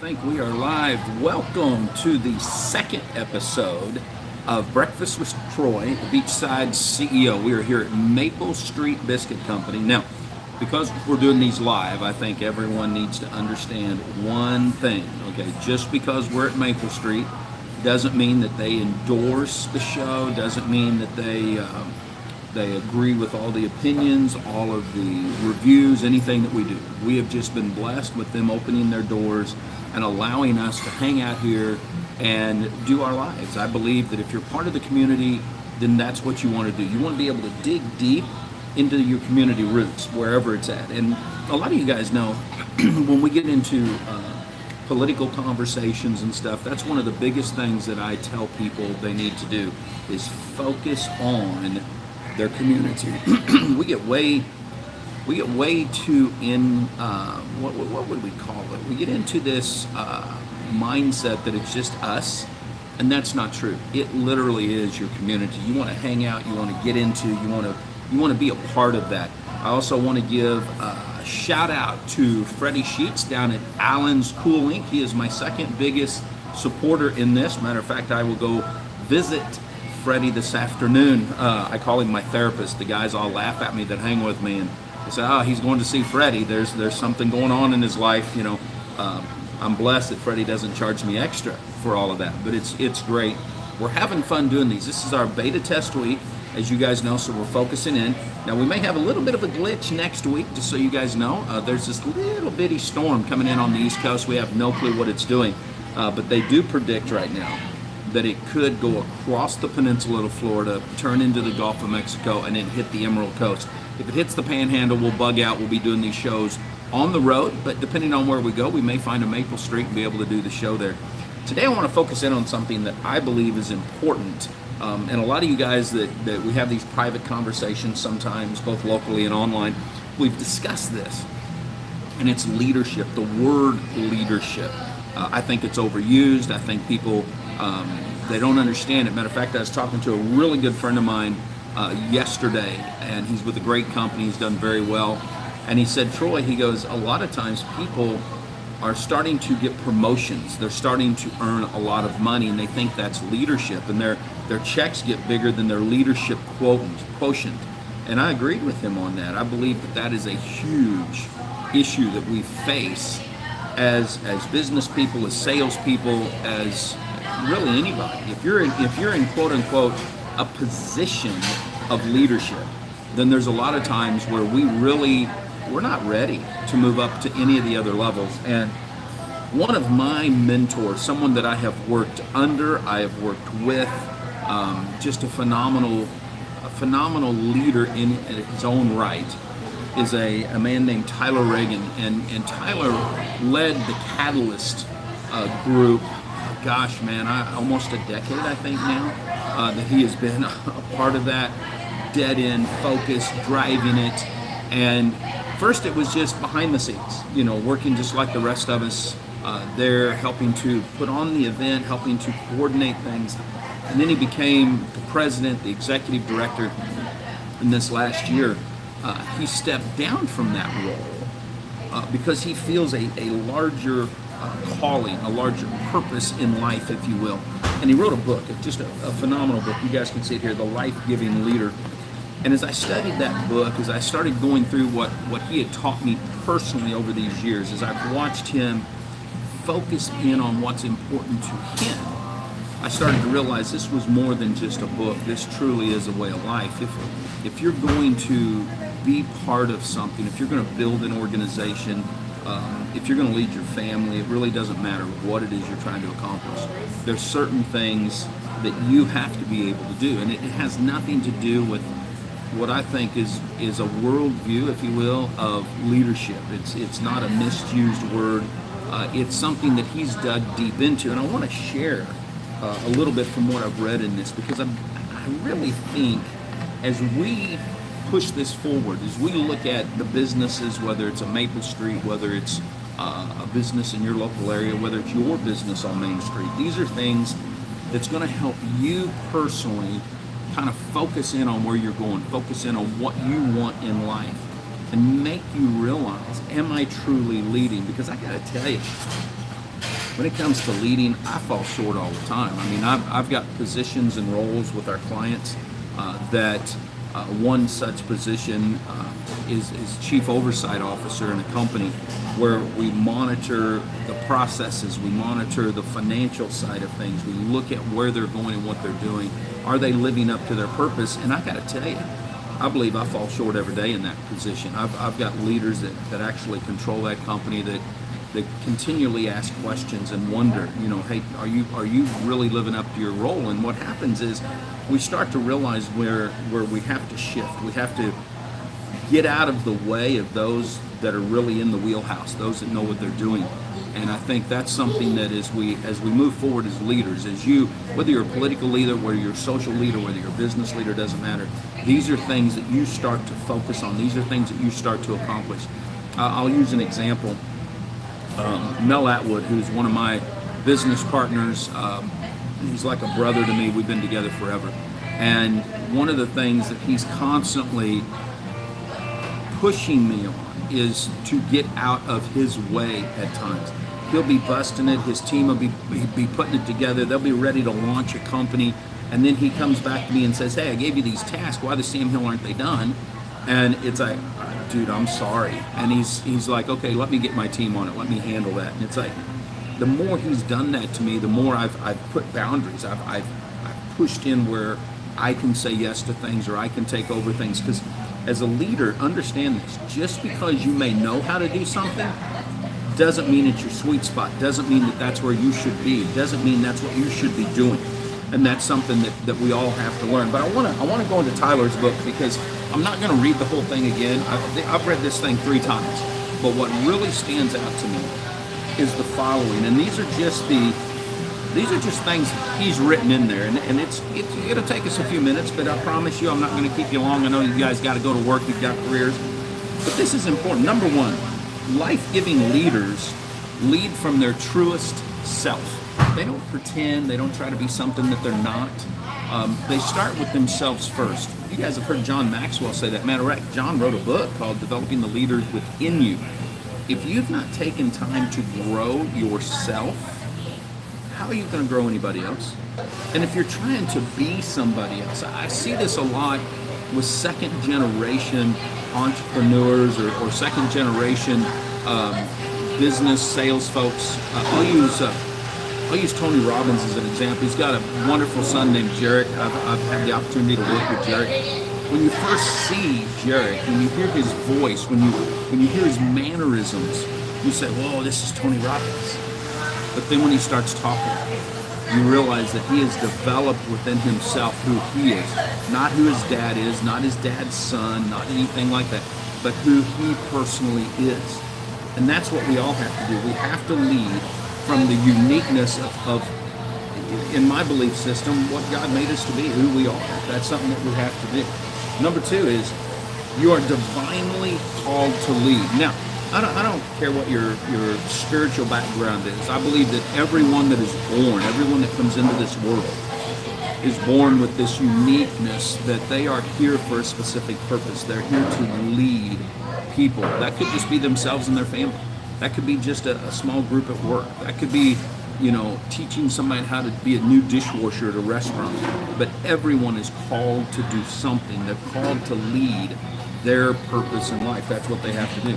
think we are live. Welcome to the second episode of Breakfast with Troy, the Beachside CEO. We are here at Maple Street Biscuit Company. Now, because we're doing these live, I think everyone needs to understand one thing. Okay, just because we're at Maple Street doesn't mean that they endorse the show, doesn't mean that they agree with all the opinions, all of the reviews, anything that we do. We have just been blessed with them opening their doors and allowing us to hang out here and do our lives. I believe that if you're part of the community, then that's what you want to do. You want to be able to dig deep into your community roots, wherever it's at. And a lot of you guys know when we get into political conversations and stuff, that's one of the biggest things that I tell people they need to do is focus on their community. we get way too in what would we call it? We get into this mindset that it's just us, and that's not true. It literally is your community. You want to hang out, you want to get into, you want to be a part of that. I also want to give a shout out to Freddie Sheets down at Allen's Cool Inc. He is my second biggest supporter in this. Matter of fact, I will go visit Freddie this afternoon. I call him my therapist. The guys all laugh at me that hang with me, and they say, "Oh, he's going to see Freddie. There's something going on in his life." I'm blessed that Freddie doesn't charge me extra for all of that, but it's great. We're having fun doing these. This is our beta test week, as you guys know, so we're focusing in. Now, we may have a little bit of a glitch next week, just so you guys know. There's this little bitty storm coming in on the East Coast. We have no clue what it's doing, but they do predict right now that it could go across the peninsula of Florida, turn into the Gulf of Mexico, and then hit the Emerald Coast. If it hits the Panhandle, we'll bug out. We'll be doing these shows on the road, but depending on where we go, we may find a Maple Street and be able to do the show there. Today, I want to focus in on something that I believe is important. And a lot of you guys that we have these private conversations sometimes, both locally and online, we've discussed this, and it's leadership, the word leadership. I think it's overused. I think people, they don't understand it. Matter of fact, I was talking to a really good friend of mine yesterday, and he's with a great company. He's done very well. And he said, Troy, he goes, a lot of times people are starting to get promotions. They're starting to earn a lot of money, and they think that's leadership, and their checks get bigger than their leadership quotient. And I agreed with him on that. I believe that is a huge issue that we face as business people, as salespeople, as really anybody. If you're in quote unquote a position of leadership, then there's a lot of times where we're not ready to move up to any of the other levels. And one of my mentors, someone that I have worked under, I have worked with, just a phenomenal leader in his own right, is a man named Tyler Reagan. And Tyler led the Catalyst group, gosh man, almost a decade I think now, that he has been a part of that, dead end, focused, driving it. And first it was just behind the scenes, working just like the rest of us there, helping to put on the event, helping to coordinate things. And then he became the president, the executive director. And this last year, he stepped down from that role because he feels a larger calling, a larger purpose in life, if you will. And he wrote a book, it's just a phenomenal book. You guys can see it here, The Life-Giving Leader. And as I studied that book, as I started going through what he had taught me personally over these years, as I've watched him focus in on what's important to him, I started to realize this was more than just a book. This truly is a way of life. If you're going to be part of something, if you're going to build an organization, if you're going to lead your family, it really doesn't matter what it is you're trying to accomplish. There's certain things that you have to be able to do, and it has nothing to do with what I think is a worldview, if you will, of leadership. It's not a misused word. It's something that he's dug deep into, and I want to share a little bit from what I've read in this, because I really think as we push this forward, as we look at the businesses, whether it's a Maple Street, whether it's a business in your local area, whether it's your business on Main Street, these are things that's going to help you personally kind of focus in on where you're going, focus in on what you want in life, and make you realize, am I truly leading? Because I got to tell you, when it comes to leading, I fall short all the time. I mean, I've got positions and roles with our clients that one such position is Chief Oversight Officer in a company where we monitor the processes, we monitor the financial side of things, we look at where they're going and what they're doing. Are they living up to their purpose? And I got to tell you, I believe I fall short every day in that position. I've got leaders that actually control that company that continually ask questions and wonder, hey, are you really living up to your role? And what happens is we start to realize where we have to shift. We have to get out of the way of those that are really in the wheelhouse, those that know what they're doing. And I think that's something that as we move forward as leaders, whether you're a political leader, whether you're a social leader, whether you're a business leader, doesn't matter. These are things that you start to focus on. These are things that you start to accomplish. I'll use an example. Mel Atwood, who's one of my business partners, he's like a brother to me. We've been together forever. And one of the things that he's constantly pushing me on is to get out of his way at times. He'll be busting it. His team will be putting it together. They'll be ready to launch a company. And then he comes back to me and says, hey, I gave you these tasks. Why the Sam Hill aren't they done? And it's like, dude, I'm sorry. And he's like, okay, let me get my team on it. Let me handle that. And it's like, the more he's done that to me, the more I've put boundaries. I've pushed in where I can say yes to things or I can take over things. Because as a leader, understand this. Just because you may know how to do something doesn't mean it's your sweet spot. Doesn't mean that that's where you should be. Doesn't mean that's what you should be doing. And that's something that we all have to learn. But I want to go into Tyler's book because I'm not going to read the whole thing again. I've read this thing 3 times. But what really stands out to me is the following. And these are just things he's written in there. And it'll take us a few minutes, but I promise you I'm not going to keep you long. I know you guys got to go to work. You've got careers. But this is important. Number 1, life-giving leaders lead from their truest self. They don't pretend. They don't try to be something that they're not. They start with themselves first. You guys have heard John Maxwell say that. Matter of fact, John wrote a book called Developing the Leaders Within You. If you've not taken time to grow yourself, how are you going to grow anybody else? And if you're trying to be somebody else, I see this a lot with second-generation entrepreneurs or second-generation business sales folks. I'll use Tony Robbins as an example. He's got a wonderful son named Jarek. I've had the opportunity to work with Jarek. When you first see Jarek, when you hear his voice, when you hear his mannerisms, you say, whoa, this is Tony Robbins. But then when he starts talking, you realize that he has developed within himself who he is. Not who his dad is, not his dad's son, not anything like that, but who he personally is. And that's what we all have to do. We have to lead from the uniqueness of, in my belief system, what God made us to be, who we are. That's something that we have to do. Number 2 is you are divinely called to lead. Now, I don't care what your spiritual background is. I believe that everyone that is born, everyone that comes into this world, is born with this uniqueness that they are here for a specific purpose. They're here to lead people. That could just be themselves and their family. That could be just a small group at work. That could be, teaching somebody how to be a new dishwasher at a restaurant. But everyone is called to do something. They're called to lead their purpose in life. That's what they have to do.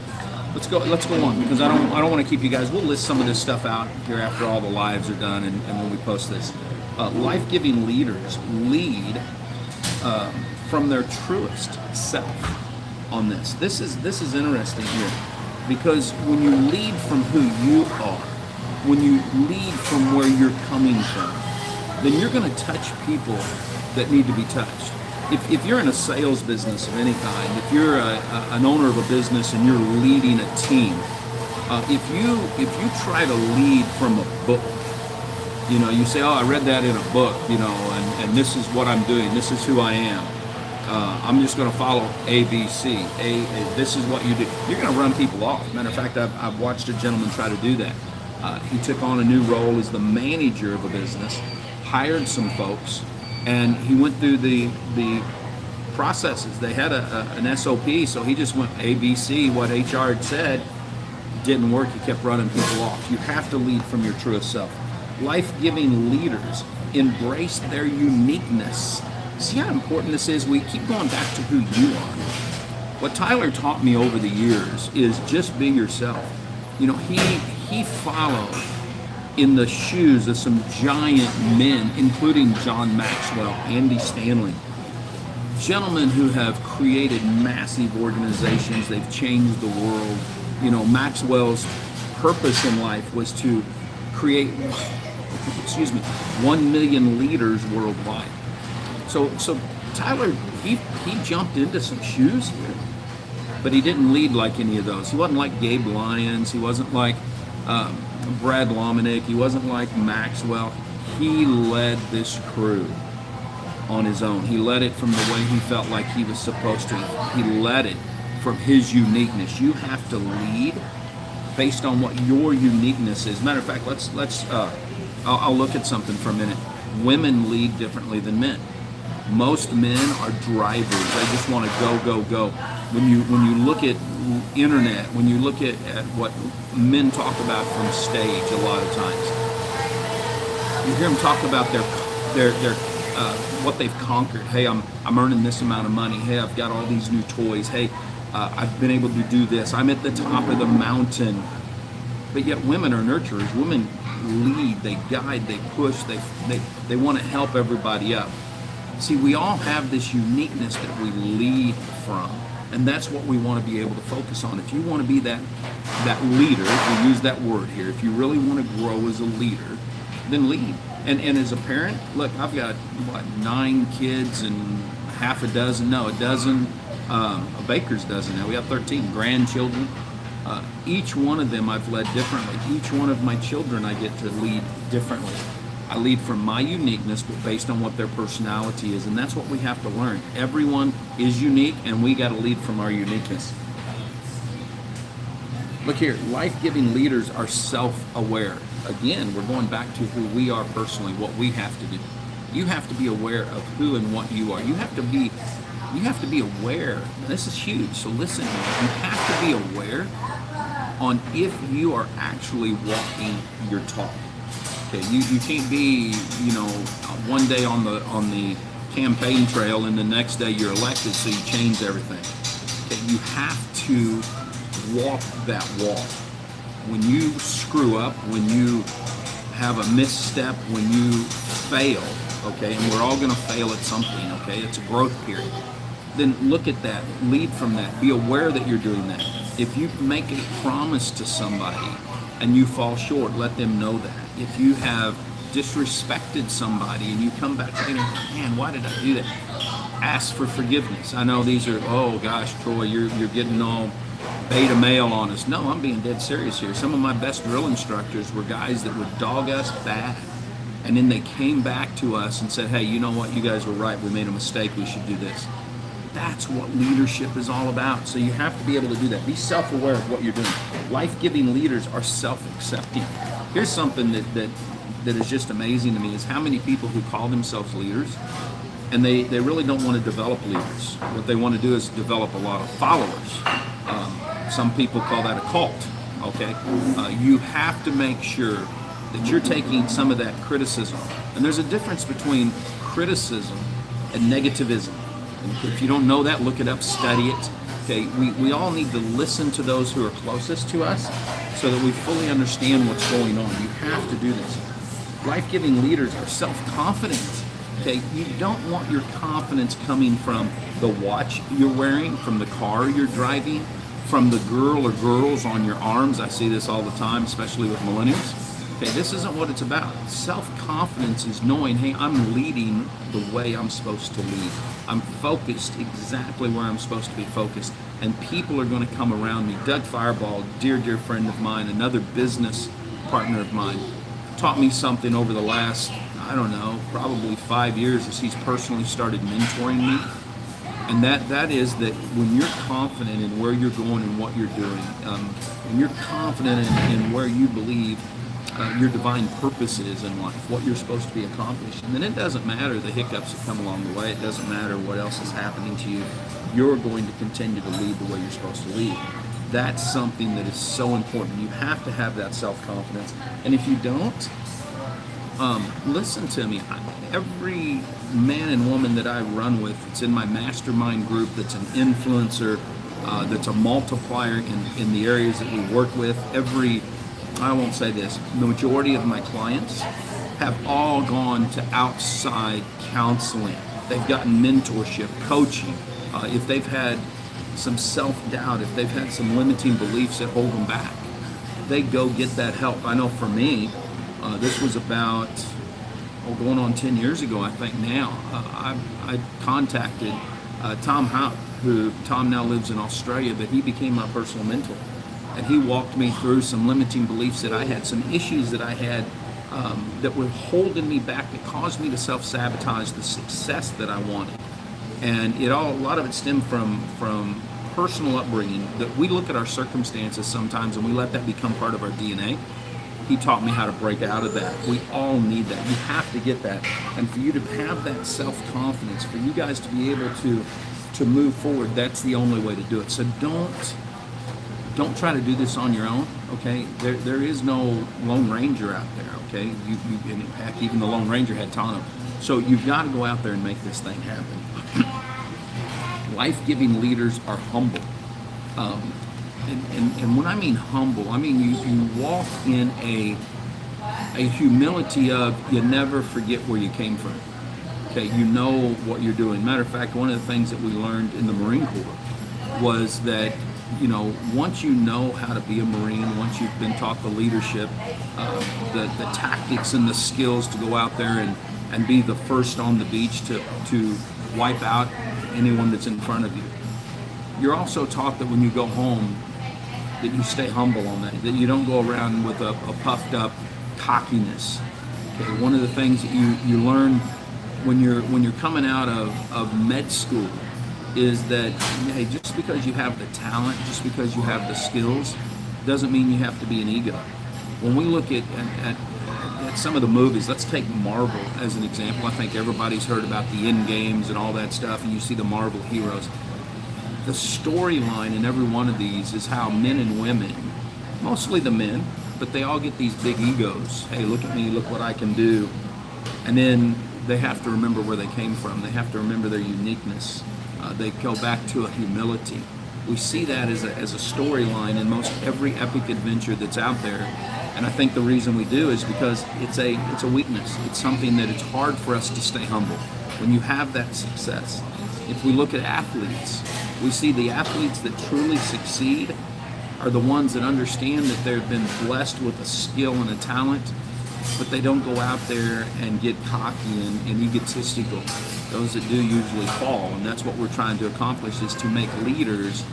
Let's go on, because I don't want to keep you guys. We'll list some of this stuff out here after all the lives are done and when we post this. Life-giving leaders lead from their truest self on this. This is interesting here, because when you lead from who you are, when you lead from where you're coming from, then you're going to touch people that need to be touched. If you're in a sales business of any kind, if you're an owner of a business and you're leading a team, if you try to lead from a book, you say, oh, I read that in a book, and this is what I'm doing, this is who I am. I'm just going to follow A, B, C. This is what you do. You're going to run people off. Matter of fact, I've watched a gentleman try to do that. He took on a new role as the manager of a business, hired some folks, and he went through the processes. They had an SOP, so he just went A, B, C, what HR had said, didn't work. He kept running people off. You have to lead from your truest self. Life-giving leaders embrace their uniqueness. See how important this is? We keep going back to who you are. What Tyler taught me over the years is just be yourself. You know, he followed in the shoes of some giant men, including John Maxwell, Andy Stanley, gentlemen who have created massive organizations. They've changed the world. You know, Maxwell's purpose in life was to create, 1 million leaders worldwide. So Tyler, he jumped into some shoes here, but he didn't lead like any of those. He wasn't like Gabe Lyons. He wasn't like Brad Lomenick. He wasn't like Maxwell. He led this crew on his own. He led it from the way he felt like he was supposed to. He led it from his uniqueness. You have to lead based on what your uniqueness is. Matter of fact, I'll look at something for a minute. Women lead differently than men. Most men are drivers. They just want to go. When you look at internet, when you look at what men talk about from stage, a lot of times, you hear them talk about their what they've conquered. Hey, I'm earning this amount of money. Hey, I've got all these new toys. Hey, I've been able to do this. I'm at the top of the mountain. But yet women are nurturers. Women lead, they guide, they push, they want to help everybody up. See, we all have this uniqueness that we lead from. And that's what we want to be able to focus on. If you want to be that leader, if we use that word here, if you really want to grow as a leader, then lead. And as a parent, look, I've got, 9 kids and a baker's dozen now. We have 13 grandchildren. Each one of them I've led differently. Each one of my children I get to lead differently. I lead from my uniqueness, but based on what their personality is. And that's what we have to learn. Everyone is unique, and we got to lead from our uniqueness. Look here, life-giving leaders are self-aware. Again, we're going back to who we are personally, what we have to do. You have to be aware of who and what you are. You have to be aware. This is huge. So listen, you have to be aware on if you are actually walking your talk. Okay, you can't be, one day on the campaign trail and the next day you're elected, so you change everything. Okay, you have to walk that walk. When you screw up, when you have a misstep, when you fail, okay, and we're all going to fail at something, okay, it's a growth period. Then look at that, lead from that, be aware that you're doing that. If you make a promise to somebody and you fall short, let them know that. If you have disrespected somebody and you come back saying, man, why did I do that? Ask for forgiveness. I know these are, oh gosh, Troy, you're getting all beta male on us. No, I'm being dead serious here. Some of my best drill instructors were guys that would dog us bad. And then they came back to us and said, hey, you know what? You guys were right. We made a mistake. We should do this. That's what leadership is all about. So you have to be able to do that. Be self-aware of what you're doing. Life-giving leaders are self-accepting. Here's something that is just amazing to me is how many people who call themselves leaders and they really don't want to develop leaders. What they want to do is develop a lot of followers. Some people call that a cult, okay? You have to make sure that you're taking some of that criticism. And there's a difference between criticism and negativism. And if you don't know that, look it up, study it. Okay, we all need to listen to those who are closest to us so that we fully understand what's going on. You have to do this. Life-giving leaders are self-confident. Okay, you don't want your confidence coming from the watch you're wearing, from the car you're driving, from the girl or girls on your arms. I see this all the time, especially with millennials. Okay, this isn't what it's about. Self-confidence is knowing, hey, I'm leading the way I'm supposed to lead. I'm focused exactly where I'm supposed to be focused, and people are going to come around me. Doug Fireball, dear friend of mine, another business partner of mine, taught me something over the last, probably 5 years as he's personally started mentoring me. And that is that when you're confident in where you're going and what you're doing, when you're confident in where you believe your divine purpose is in life, what you're supposed to be accomplishing, then it doesn't matter the hiccups that come along the way. It doesn't matter what else is happening to you. You're going to continue to lead the way you're supposed to lead. That's something that is so important. You have to have that self-confidence. And if you don't, listen to me. Every man and woman that I run with, it's in my mastermind group, that's an influencer, that's a multiplier in the areas that we work with. I won't say this, the majority of my clients have all gone to outside counseling. They've gotten mentorship, coaching. If they've had some self-doubt, if they've had some limiting beliefs that hold them back, they go get that help. I know for me, this was about going on 10 years ago, I think now. I contacted Tom Houck, Tom now lives in Australia, but he became my personal mentor. And he walked me through some limiting beliefs that I had, some issues that I had that were holding me back, that caused me to self-sabotage the success that I wanted. And a lot of it stemmed from personal upbringing, that we look at our circumstances sometimes and we let that become part of our DNA. He taught me how to break out of that. We all need that. You have to get that. And for you to have that self-confidence, for you guys to be able to move forward, that's the only way to do it. So don't try to do this on your own, okay? There is no Lone Ranger out there, okay? In fact, even the Lone Ranger had Tano. So you've got to go out there and make this thing happen. Life-giving leaders are humble. And when I mean humble, I mean you walk in a humility of, you never forget where you came from. Okay, you know what you're doing. Matter of fact, one of the things that we learned in the Marine Corps was that, once you know how to be a Marine, once you've been taught the leadership, the tactics and the skills to go out there and be the first on the beach to wipe out anyone that's in front of you. You're also taught that when you go home, that you stay humble on that you don't go around with a puffed up cockiness. Okay, one of the things that you learn when you're coming out of med school is that, hey, just because you have the talent, just because you have the skills, doesn't mean you have to be an ego. When we look at some of the movies, let's take Marvel as an example. I think everybody's heard about the end games and all that stuff, and you see the Marvel heroes. The storyline in every one of these is how men and women, mostly the men, but they all get these big egos. Hey, look at me, look what I can do. And then they have to remember where they came from. They have to remember their uniqueness. They go back to a humility. We see that as a storyline in most every epic adventure that's out there. And I think the reason we do is because it's a weakness. It's something that it's hard for us to stay humble. When you have that success, if we look at athletes, we see the athletes that truly succeed are the ones that understand that they've been blessed with a skill and a talent, but they don't go out there and get cocky and egotistical. Those that do usually fall, and that's what we're trying to accomplish, is to make leaders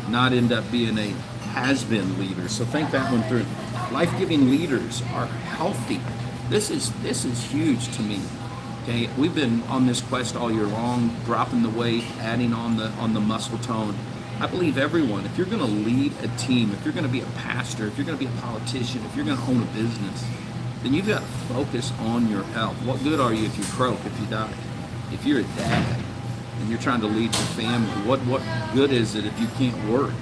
not end up being a has-been leader. So think that one through. Life-giving leaders are healthy. This is huge to me. Okay, we've been on this quest all year long, dropping the weight, adding on the muscle tone. I believe everyone, if you're going to lead a team, if you're going to be a pastor, if you're going to be a politician, if you're going to own a business, then you've got to focus on your health. What good are you if you croak, if you die? If you're a dad and you're trying to lead your family, what good is it if you can't work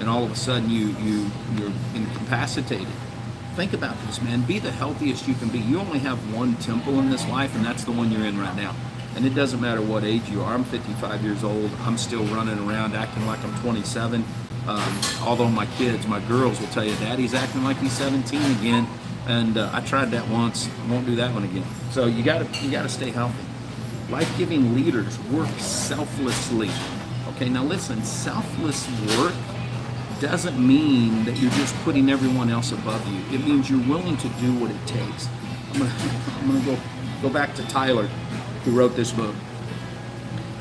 and all of a sudden you're incapacitated? Think about this, man. Be the healthiest you can be. You only have one temple in this life, and that's the one you're in right now. And it doesn't matter what age you are. I'm 55 years old. I'm still running around acting like I'm 27. Although my kids, my girls will tell you, Daddy's acting like he's 17 again. And I tried that once. I won't do that one again. So you gotta stay healthy. Life-giving leaders work selflessly. Okay, now listen, selfless work doesn't mean that you're just putting everyone else above you. It means you're willing to do what it takes. I'm gonna go back to Tyler, who wrote this book.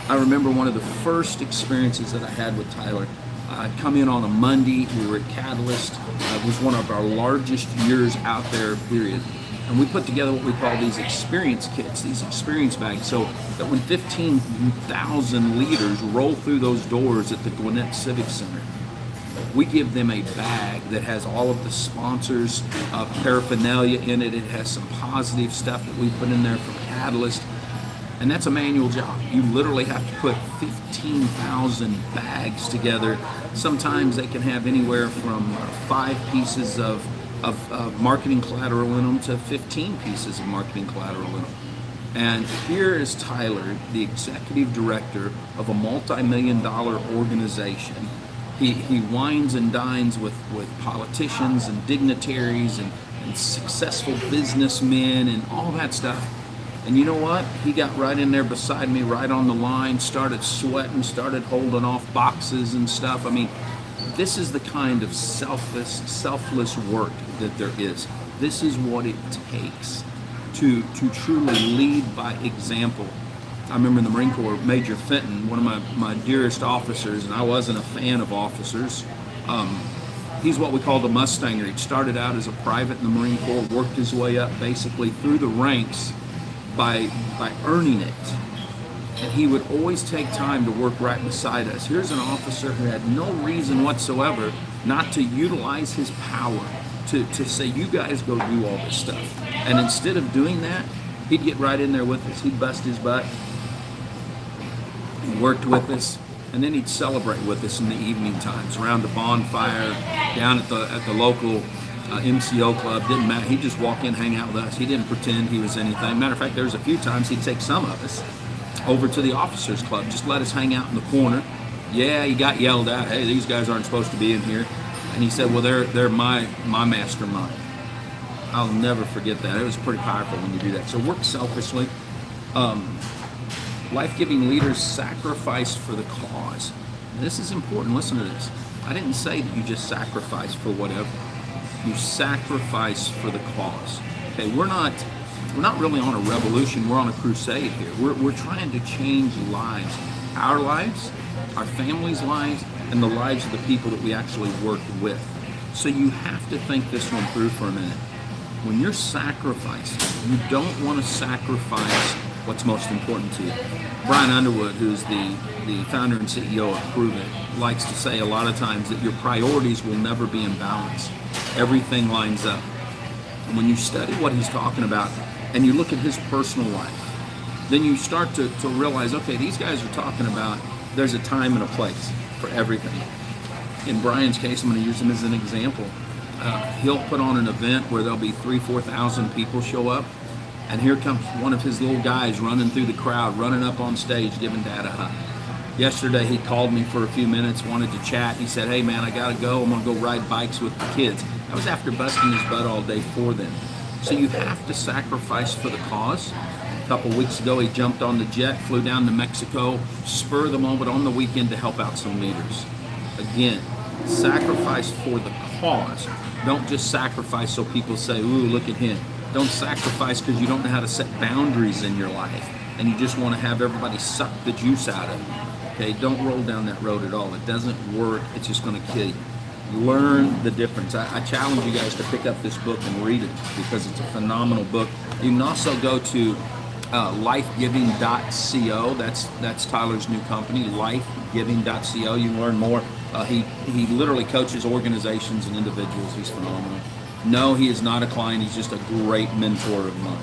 I remember one of the first experiences that I had with Tyler. I'd come in on a Monday. We were at Catalyst. It was one of our largest years out there, period. And we put together what we call these experience kits, these experience bags, so that when 15,000 leaders roll through those doors at the Gwinnett Civic Center, we give them a bag that has all of the sponsors' paraphernalia in it. It has some positive stuff that we put in there from Catalyst. And that's a manual job. You literally have to put 15,000 bags together. Sometimes they can have anywhere from 5 pieces of marketing collateral in them to 15 pieces of marketing collateral in them. And here is Tyler, the executive director of a multi-million-dollar organization. He wines and dines with politicians and dignitaries and successful businessmen and all that stuff. And you know what? He got right in there beside me, right on the line, started sweating, started holding off boxes and stuff. I mean, this is the kind of selfless work that there is. This is what it takes to truly lead by example. I remember in the Marine Corps, Major Fenton, one of my dearest officers, and I wasn't a fan of officers. He's what we call the Mustanger. He started out as a private in the Marine Corps, worked his way up basically through the ranks by earning it. And he would always take time to work right beside us. Here's an officer who had no reason whatsoever not to utilize his power to say, you guys go do all this stuff. And instead of doing that, he'd get right in there with us. He'd bust his butt. He worked with us. And then he'd celebrate with us in the evening times around the bonfire, down at the local MCO club. Didn't matter. He'd just walk in, hang out with us. He didn't pretend he was anything. Matter of fact, there was a few times he'd take some of us over to the officers club. Just let us hang out in the corner. Yeah, he got yelled at. Hey, these guys aren't supposed to be in here. And he said, well, they're my mastermind. I'll never forget that. It was pretty powerful when you do that. So work selfishly. Life-giving leaders sacrifice for the cause. And this is important. Listen to this. I didn't say that you just sacrifice for whatever. You sacrifice for the cause. Okay, we're not really on a revolution. We're on a crusade here. We're trying to change lives, our families' lives, and the lives of the people that we actually work with. So you have to think this one through for a minute. When you're sacrificing, you don't want to sacrifice what's most important to you. Brian Underwood, who's the founder and CEO of Prove It, likes to say a lot of times that your priorities will never be in balance. Everything lines up. And when you study what he's talking about and you look at his personal life, then you start to realize, okay, these guys are talking about there's a time and a place for everything. In Brian's case, I'm going to use him as an example. He'll put on an event where there'll be 3,000-4,000 people show up, and here comes one of his little guys running through the crowd, running up on stage, giving Dad a hug. Yesterday, he called me for a few minutes, wanted to chat. He said, hey, man, I got to go. I'm going to go ride bikes with the kids. That was after busting his butt all day for them. So you have to sacrifice for the cause. A couple weeks ago, he jumped on the jet, flew down to Mexico, spur of the moment on the weekend to help out some leaders. Again, sacrifice for the cause. Don't just sacrifice so people say, ooh, look at him. Don't sacrifice because you don't know how to set boundaries in your life and you just want to have everybody suck the juice out of you. Okay, don't roll down that road at all. It doesn't work. It's just going to kill you. Learn the difference. I challenge you guys to pick up this book and read it because it's a phenomenal book. You can also go to lifegiving.co. That's Tyler's new company, lifegiving.co. You can learn more. He literally coaches organizations and individuals. He's phenomenal. No, he is not a client. He's just a great mentor of mine.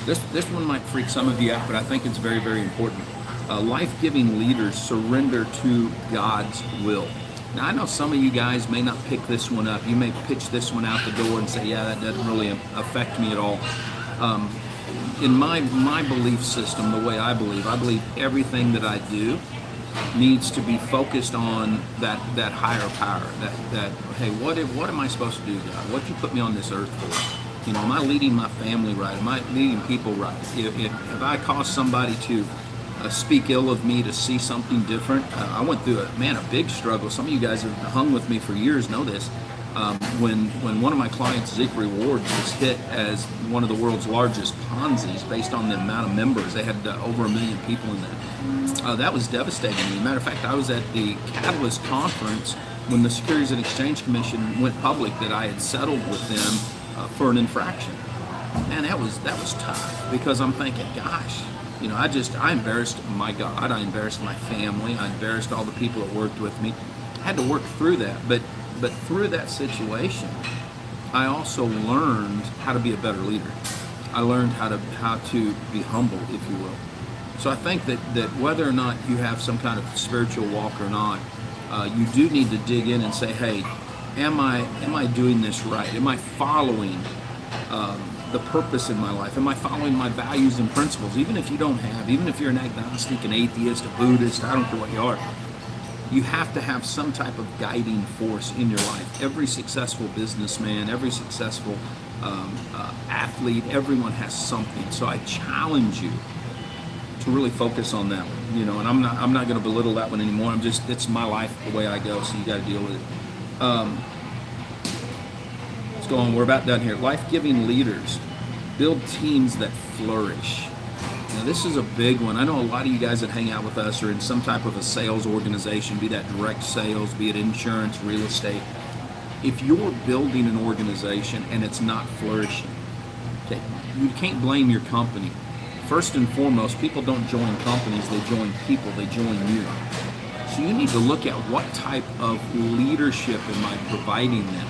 This one might freak some of you out, but I think it's very, very important. Life-giving leaders surrender to God's will. Now, I know some of you guys may not pick this one up. You may pitch this one out the door and say, yeah, that doesn't really affect me at all. In my belief system, the way I believe everything that I do needs to be focused on that higher power. That hey, what am I supposed to do, God? What you put me on this earth for? You know, am I leading my family right? Am I leading people right? If I cause somebody to speak ill of me, to see something different, I went through a big struggle. Some of you guys have hung with me for years know this. When one of my clients, Zeke Rewards, was hit as one of the world's largest Ponzi's based on the amount of members, they had over 1 million people in that. That was devastating. As a matter of fact, I was at the Catalyst conference when the Securities and Exchange Commission went public that I had settled with them for an infraction. Man, that was tough because I'm thinking, gosh, you know, I embarrassed my God, I embarrassed my family, I embarrassed all the people that worked with me. I had to work through that, but through that situation, I also learned how to be a better leader. I learned how to be humble, if you will. So I think that whether or not you have some kind of spiritual walk or not, you do need to dig in and say, hey, am I doing this right? Am I following the purpose in my life? Am I following my values and principles? Even if you don't have, even if you're an agnostic, an atheist, a Buddhist, I don't care what you are, you have to have some type of guiding force in your life. Every successful businessman, every successful athlete, everyone has something. So I challenge you to really focus on that one, and I'm not going to belittle that one anymore. It's my life, the way I go, so you got to deal with it. Let's go on. We're about done here. Life-giving leaders build teams that flourish. Now, this is a big one. I know a lot of you guys that hang out with us are in some type of a sales organization, be that direct sales, be it insurance, real estate. If you're building an organization and it's not flourishing, okay, you can't blame your company. First and foremost, people don't join companies, they join people, they join you. So you need to look at what type of leadership am I providing them.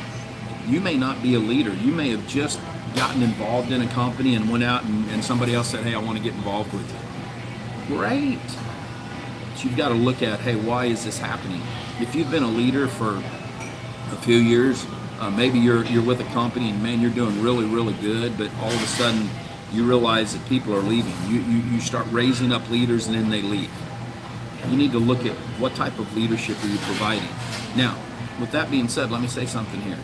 You may not be a leader. You may have just gotten involved in a company and went out and somebody else said, hey, I want to get involved with you. Great. But you've got to look at, hey, why is this happening? If you've been a leader for a few years, maybe you're with a company and man, you're doing really, really good, but all of a sudden you realize that people are leaving. You start raising up leaders and then they leave. You need to look at what type of leadership are you providing. Now, with that being said, let me say something here.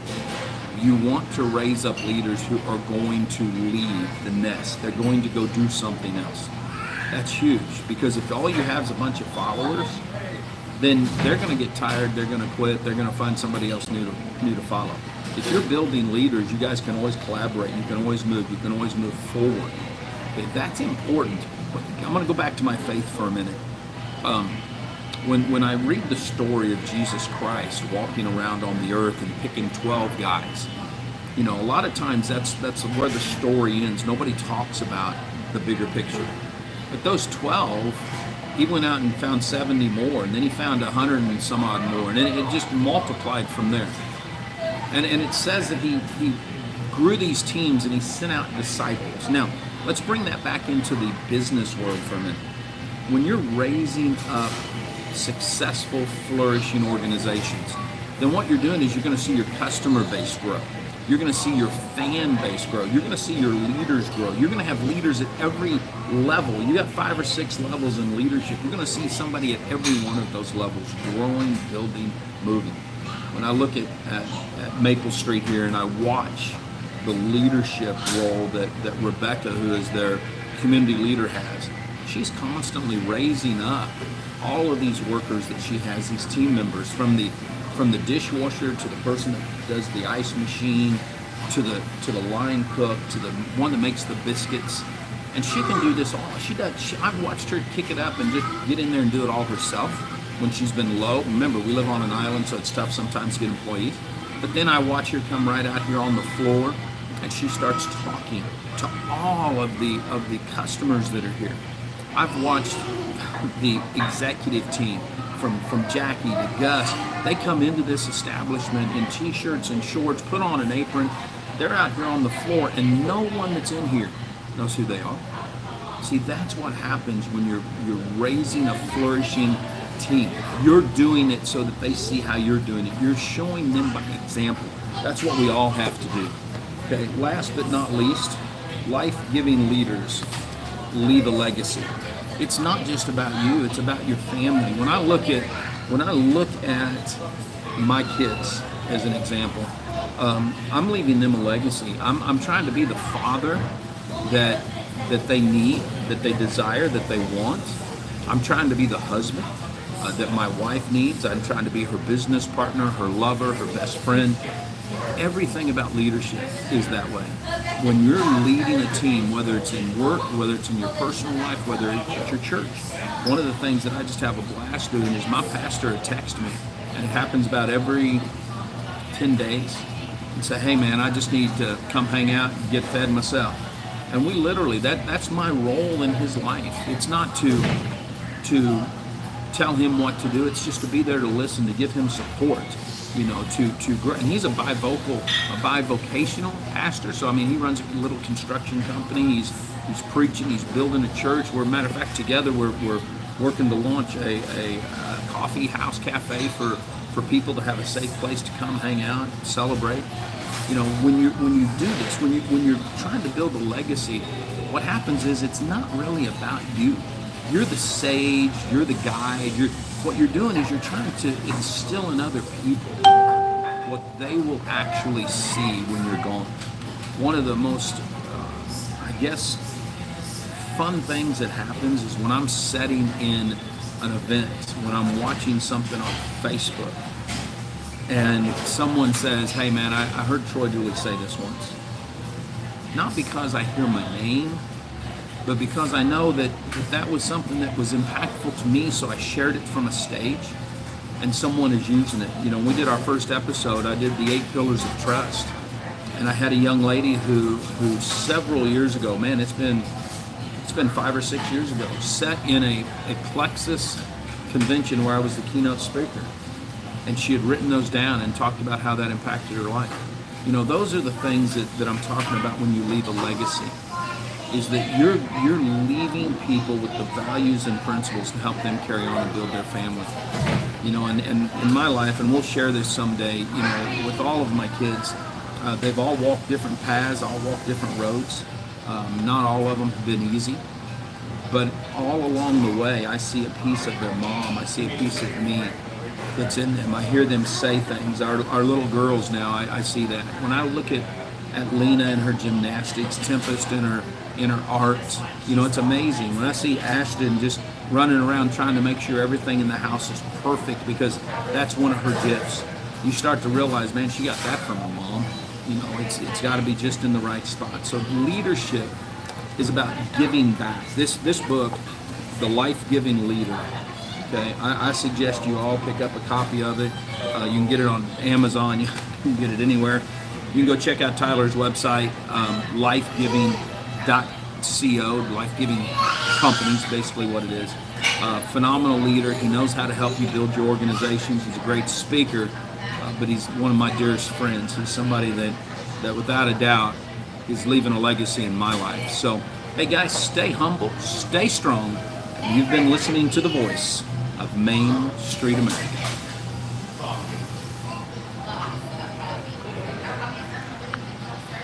You want to raise up leaders who are going to leave the nest. They're going to go do something else. That's huge, because if all you have is a bunch of followers, then they're going to get tired, they're going to quit, they're going to find somebody else new to follow. If you're building leaders, you guys can always collaborate, you can always move forward. Okay, that's important. I'm going to go back to my faith for a minute. When I read the story of Jesus Christ walking around on the earth and picking 12 guys, a lot of times that's where the story ends. Nobody talks about the bigger picture. But those 12, he went out and found 70 more, and then he found 100 and some odd more, and it just multiplied from there. And it says that he grew these teams and he sent out disciples. Now, let's bring that back into the business world for a minute. When you're raising up successful, flourishing organizations, then what you're doing is you're going to see your customer base grow. You're going to see your fan base grow. You're going to see your leaders grow. You're going to have leaders at every level. You got 5 or 6 levels in leadership. You're going to see somebody at every one of those levels growing, building, moving. When I look at Maple Street here and I watch the leadership role that Rebecca, who is their community leader, has, she's constantly raising up all of these workers that she has, these team members, from the dishwasher to the person that does the ice machine, to the line cook, to the one that makes the biscuits. And she can do this all. I've watched her kick it up and just get in there and do it all herself when she's been low. Remember, we live on an island, so it's tough sometimes to get employees. But then I watch her come right out here on the floor, and she starts talking to all of the customers that are here. I've watched the executive team from Jackie to Gus. They come into this establishment in t-shirts and shorts, put on an apron. They're out here on the floor, and no one that's in here knows who they are. See, that's what happens when you're raising a flourishing team. You're doing it so that they see how you're doing it. You're showing them by example. That's what we all have to do. Okay, last but not least, life-giving leaders leave a legacy. It's not just about you, it's about your family. When I look at my kids as an example, I'm leaving them a legacy. I'm trying to be the father that they need, that they desire, that they want. I'm trying to be the husband that my wife needs. I'm trying to be her business partner, her lover, her best friend. Everything about leadership is that way. When you're leading a team, whether it's in work, whether it's in your personal life, whether it's at your church, one of the things that I just have a blast doing is my pastor will text me, and it happens about every 10 days, and say, hey man, I just need to come hang out and get fed myself. And we literally, that's my role in his life. It's not to tell him what to do, it's just to be there to listen, to give him support. to grow. And he's a bivocational pastor. So I mean, he runs a little construction company. He's preaching. He's building a church. We're, matter of fact, together we're working to launch a coffee house cafe for people to have a safe place to come hang out, celebrate. When you do this, when you're trying to build a legacy, what happens is it's not really about you. You're the sage. You're the guide. What you're doing is you're trying to instill in other people what they will actually see when you're gone. One of the most, I guess, fun things that happens is when I'm setting in an event, when I'm watching something on Facebook, and someone says, "Hey man, I heard Troy Dooley say this once." Not because I hear my name, but because I know that was something that was impactful to me, so I shared it from a stage, and someone is using it. When we did our first episode, I did the 8 Pillars of Trust, and I had a young lady who several years ago, man, it's been 5 or 6 years ago, sat in a Plexus convention where I was the keynote speaker, and she had written those down and talked about how that impacted her life. Those are the things that I'm talking about when you leave a legacy, is that you're leaving people with the values and principles to help them carry on and build their family. And in my life, and we'll share this someday, with all of my kids, they've all walked different paths, all walked different roads. Not all of them have been easy, but all along the way, I see a piece of their mom. I see a piece of me that's in them. I hear them say things. Our little girls now, I see that. When I look at Lena and her gymnastics, Tempest and her art, it's amazing. When I see Ashton just running around trying to make sure everything in the house is perfect because that's one of her gifts, you start to realize, man, she got that from her mom. It's got to be just in the right spot. So leadership is about giving back. This book, The Life-Giving Leader, okay, I suggest you all pick up a copy of it. You can get it on Amazon. You can get it anywhere. You can go check out Tyler's website, lifegiving.co. Life-Giving Company is basically what it is. Phenomenal leader. He knows how to help you build your organizations. He's a great speaker, but he's one of my dearest friends. He's somebody that without a doubt is leaving a legacy in my life. So, hey guys, stay humble, stay strong. You've been listening to the voice of Main Street America.